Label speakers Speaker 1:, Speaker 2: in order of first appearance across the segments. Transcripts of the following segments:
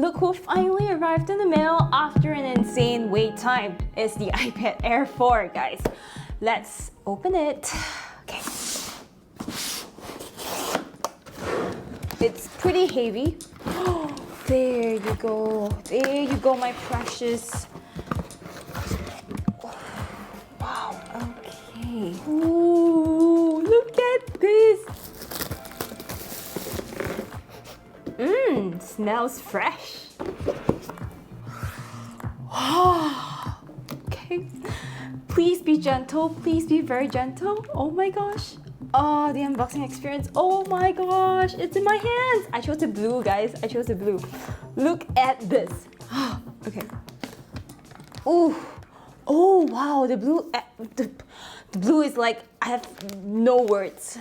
Speaker 1: Look who finally arrived in the mail after an insane wait time. It's the iPad Air 4, guys. Let's open it. Okay. It's pretty heavy. There you go. There you go, my precious. Wow, okay. Ooh, look at this. Smells fresh. Okay. Please be gentle. Please be very gentle. Oh my gosh. Oh, the unboxing experience. Oh my gosh. It's in my hands. I chose the blue, guys. I chose the blue. Look at this. Okay. Ooh. Oh wow. The blue. The blue is like, I have no words.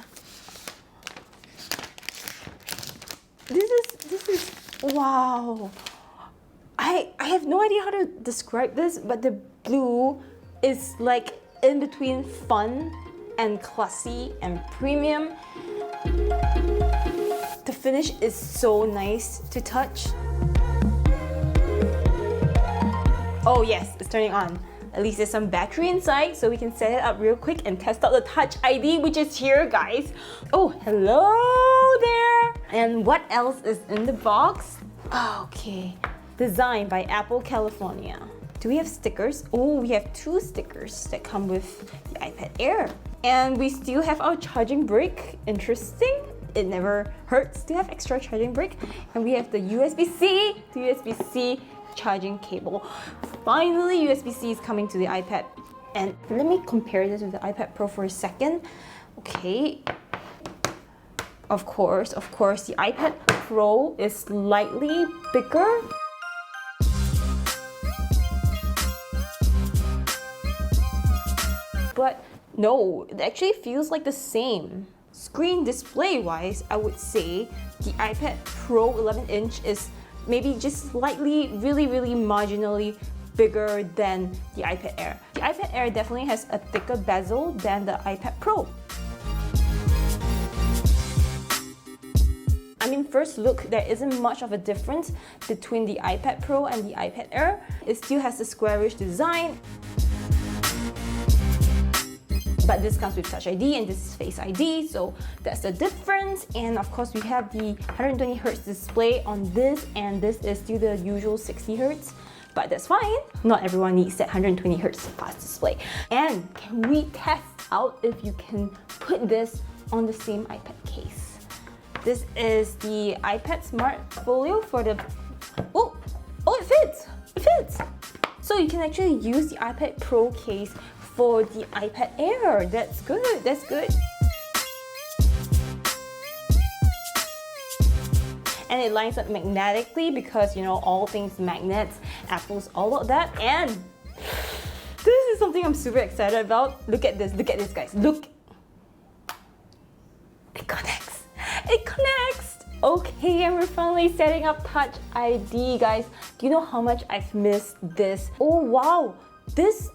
Speaker 1: This is wow. I have no idea how to describe this, but the blue is like in between fun and classy and premium. The finish is so nice to touch. Oh yes, it's turning on. At least there's some battery inside, so we can set it up real quick and test out the TouchID, which is here, guys. Oh, hello there! And what else is in the box? Okay, designed by Apple California. Do we have stickers? Oh, we have 2 stickers that come with the iPad Air. And we still have our charging brick. Interesting. It never hurts to have extra charging brick. And we have the USB-C to USB-C charging cable. Finally, USB-C is coming to the iPad. And let me compare this with the iPad Pro for a second. Okay. Of course, the iPad Pro is slightly bigger. But no, it actually feels like the same. Screen display wise, I would say the iPad Pro 11-inch is maybe just slightly, really marginally bigger than the iPad Air. The iPad Air definitely has a thicker bezel than the iPad Pro. I mean, first look, there isn't much of a difference between the iPad Pro and the iPad Air. It still has the squarish design. But this comes with TouchID and this is FaceID, so that's the difference. And of course, we have the 120Hz display on this, and this is still the usual 60Hz. But that's fine. Not everyone needs that 120Hz fast display. And can we test out if you can put this on the same iPad case? This is the iPad Smart Folio for the... Oh, it fits! It fits! So you can actually use the iPad Pro case for the iPad Air. That's good, that's good. And it lines up magnetically because, you know, all things magnets, Apple's all of that. And this is something I'm super excited about. Look at this, guys, look. It connects, it connects. Okay, and we're finally setting up TouchID, guys. Do you know how much I've missed this? Oh wow, this,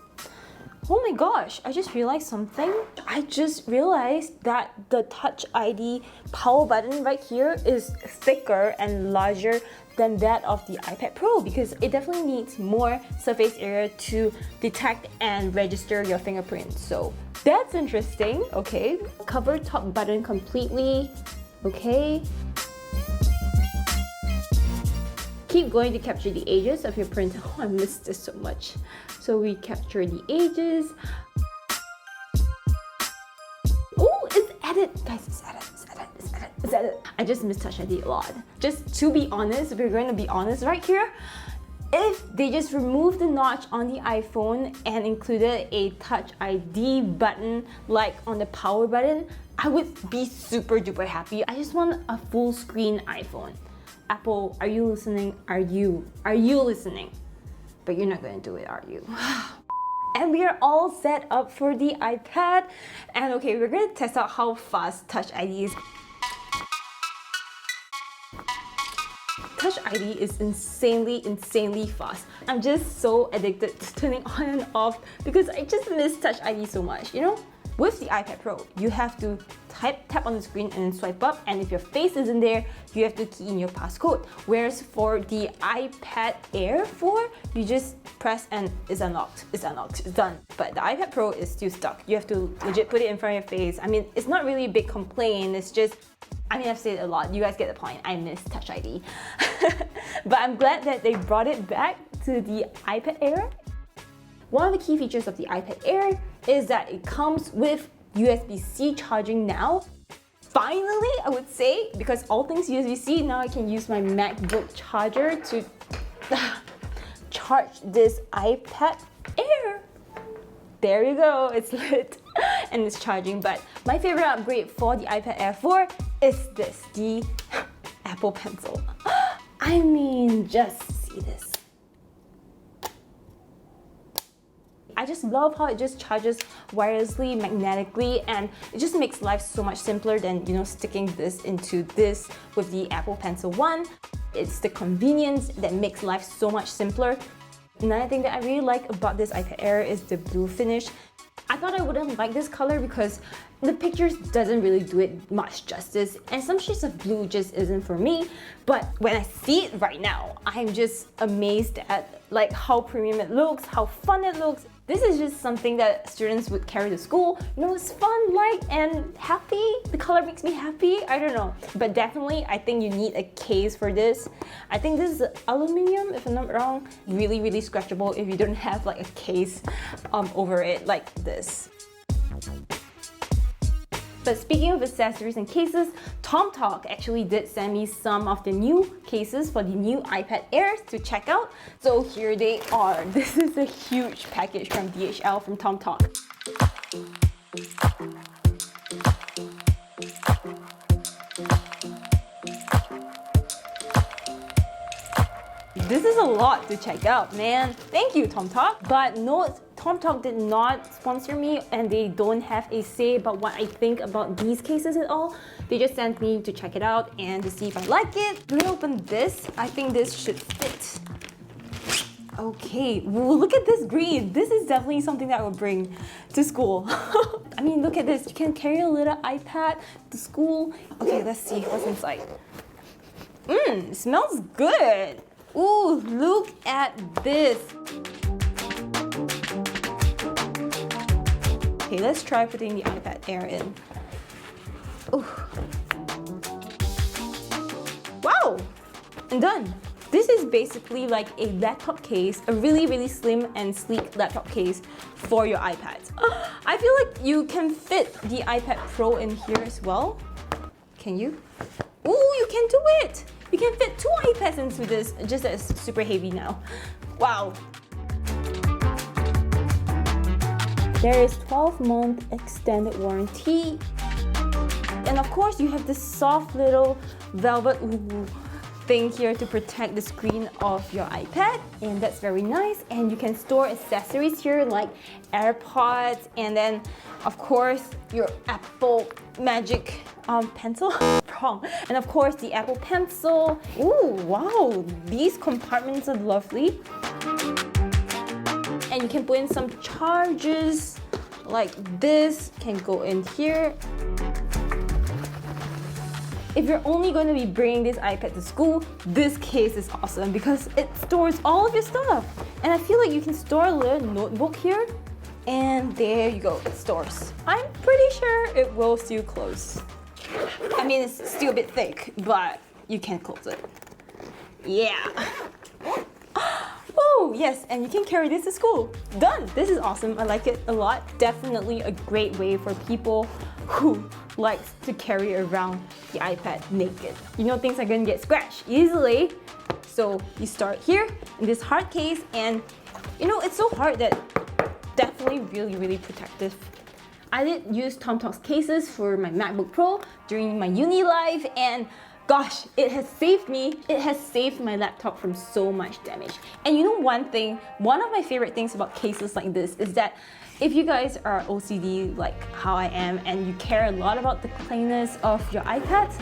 Speaker 1: oh my gosh, I just realized something. I just realized that the TouchID power button right here is thicker and larger than that of the iPad Pro because it definitely needs more surface area to detect and register your fingerprints. So that's interesting. Okay, cover top button completely. Okay. Keep going to capture the edges of your print. Oh, I missed this so much. So we capture the edges. Oh, it's added. Guys, it's added, it's added, it's added, it's added. I just miss TouchID a lot. Just to be honest, we're going to be honest right here. If they just removed the notch on the iPhone and included a TouchID button like on the power button, I would be super duper happy. I just want a full screen iPhone. Apple, are you listening? Are you listening? But you're not going to do it, are you? And we are all set up for the iPad. And okay, we're going to test out how fast TouchID is. TouchID is insanely fast. I'm just so addicted to turning on and off because I just miss TouchID so much, you know? With the iPad Pro, you have to tap on the screen and then swipe up, and if your face isn't there, you have to key in your passcode. Whereas for the iPad Air 4, you just press and it's unlocked, it's done. But the iPad Pro is still stuck. You have to legit put it in front of your face. I mean, it's not really a big complaint, it's just, I mean, I've said it a lot, you guys get the point, I miss TouchID. But I'm glad that they brought it back to the iPad Air. One of the key features of the iPad Air is that it comes with USB-C charging now. Finally, I would say, because all things USB-C, now I can use my MacBook charger to charge this iPad Air. There you go, it's lit and it's charging. But my favorite upgrade for the iPad Air 4 is this, the Apple Pencil. I mean, just see this. I just love how it just charges wirelessly, magnetically, and it just makes life so much simpler than, you know, sticking this into this with the Apple Pencil 1. It's the convenience that makes life so much simpler. Another thing that I really like about this iPad Air is the blue finish. I thought I wouldn't like this color because the pictures doesn't really do it much justice, and some shades of blue just isn't for me. But when I see it right now, I'm just amazed at like how premium it looks, how fun it looks. This is just something that students would carry to school. You know, it's fun, light, and happy. The color makes me happy. I don't know. But definitely, I think you need a case for this. I think this is aluminum, if I'm not wrong. Really, really scratchable if you don't have like a case over it like this. But speaking of accessories and cases, tomtoc actually did send me some of the new cases for the new iPad Airs to check out. So here they are. This is a huge package from DHL from tomtoc. This is a lot to check out, man. Thank you, tomtoc. But no, tomtoc did not sponsor me, and they don't have a say about what I think about these cases at all. They just sent me to check it out and to see if I like it. Let me open this. I think this should fit. Okay, ooh, look at this green. This is definitely something that I would bring to school. I mean, look at this. You can carry a little iPad to school. Okay, let's see what's inside. It smells good. Ooh, look at this. Okay, let's try putting the iPad Air in. Ooh. Wow, I'm done. This is basically like a laptop case, a really, really slim and sleek laptop case for your iPad. I feel like you can fit the iPad Pro in here as well. Can you? Ooh, you can do it! You can fit 2 iPads into this, just that it's super heavy now. Wow. There is 12-month extended warranty. And of course, you have this soft little velvet thing here to protect the screen of your iPad, and that's very nice. And you can store accessories here like AirPods, and then of course your Apple Magic pencil. Wrong. And of course the Apple Pencil. Ooh, wow, these compartments are lovely. And you can put in some charges like this, can go in here. If you're only going to be bringing this iPad to school, this case is awesome because it stores all of your stuff. And I feel like you can store a little notebook here, and there you go, it stores. I'm pretty sure it will still close. I mean, it's still a bit thick, but you can close it. Yeah. Oh, yes, and you can carry this to school. Done! This is awesome. I like it a lot. Definitely a great way for people who likes to carry around the iPad naked. You know things are gonna get scratched easily. So you start here in this hard case, and you know, it's so hard that definitely really, really protective. I did use tomtoc's cases for my MacBook Pro during my uni life, and gosh, it has saved me. It has saved my laptop from so much damage. And you know one thing, one of my favorite things about cases like this is that if you guys are OCD like how I am and you care a lot about the cleanliness of your iPad,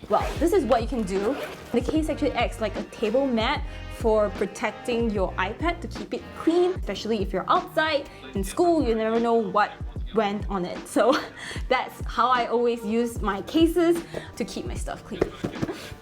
Speaker 1: well, this is what you can do. The case actually acts like a table mat for protecting your iPad to keep it clean, especially if you're outside in school. You never know what went on it. So that's how I always use my cases to keep my stuff clean.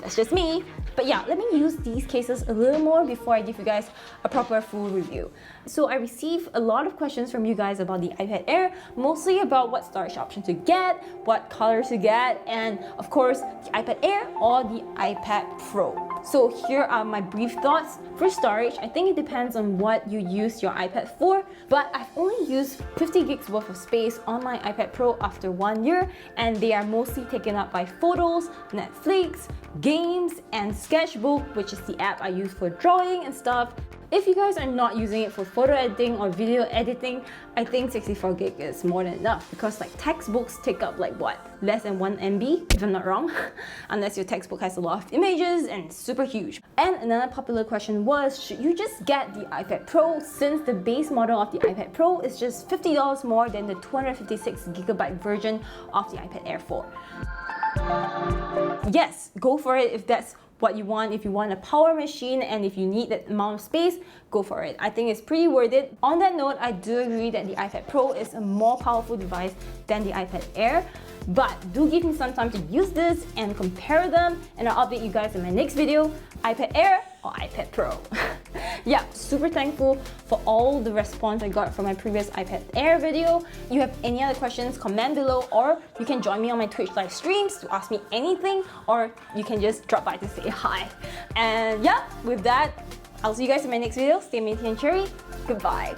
Speaker 1: That's just me. But yeah, let me use these cases a little more before I give you guys a proper full review. So I received a lot of questions from you guys about the iPad Air, mostly about what storage option to get, what colors to get, and of course, the iPad Air or the iPad Pro. So here are my brief thoughts. For storage, I think it depends on what you use your iPad for, but I've only used 50 gigs worth of space on my iPad Pro after 1 year, and they are mostly taken up by photos, Netflix, games, and Sketchbook, which is the app I use for drawing and stuff. If you guys are not using it for photo editing or video editing, I think 64 gig is more than enough, because like textbooks take up like what? Less than 1 MB, if I'm not wrong, unless your textbook has a lot of images and it's super huge. And another popular question was, should you just get the iPad Pro, since the base model of the iPad Pro is just $50 more than the 256GB version of the iPad Air 4? Yes, go for it if that's what you want. If you want a power machine and if you need that amount of space, go for it. I think it's pretty worth it. On that note, I do agree that the iPad Pro is a more powerful device than the iPad Air, but do give me some time to use this and compare them, and I'll update you guys in my next video, iPad Air or iPad Pro. Yeah, super thankful for all the response I got from my previous iPad Air video. If you have any other questions, comment below, or you can join me on my Twitch live streams to ask me anything, or you can just drop by to say hi. And yeah, with that, I'll see you guys in my next video. Stay minty and cherry. Goodbye.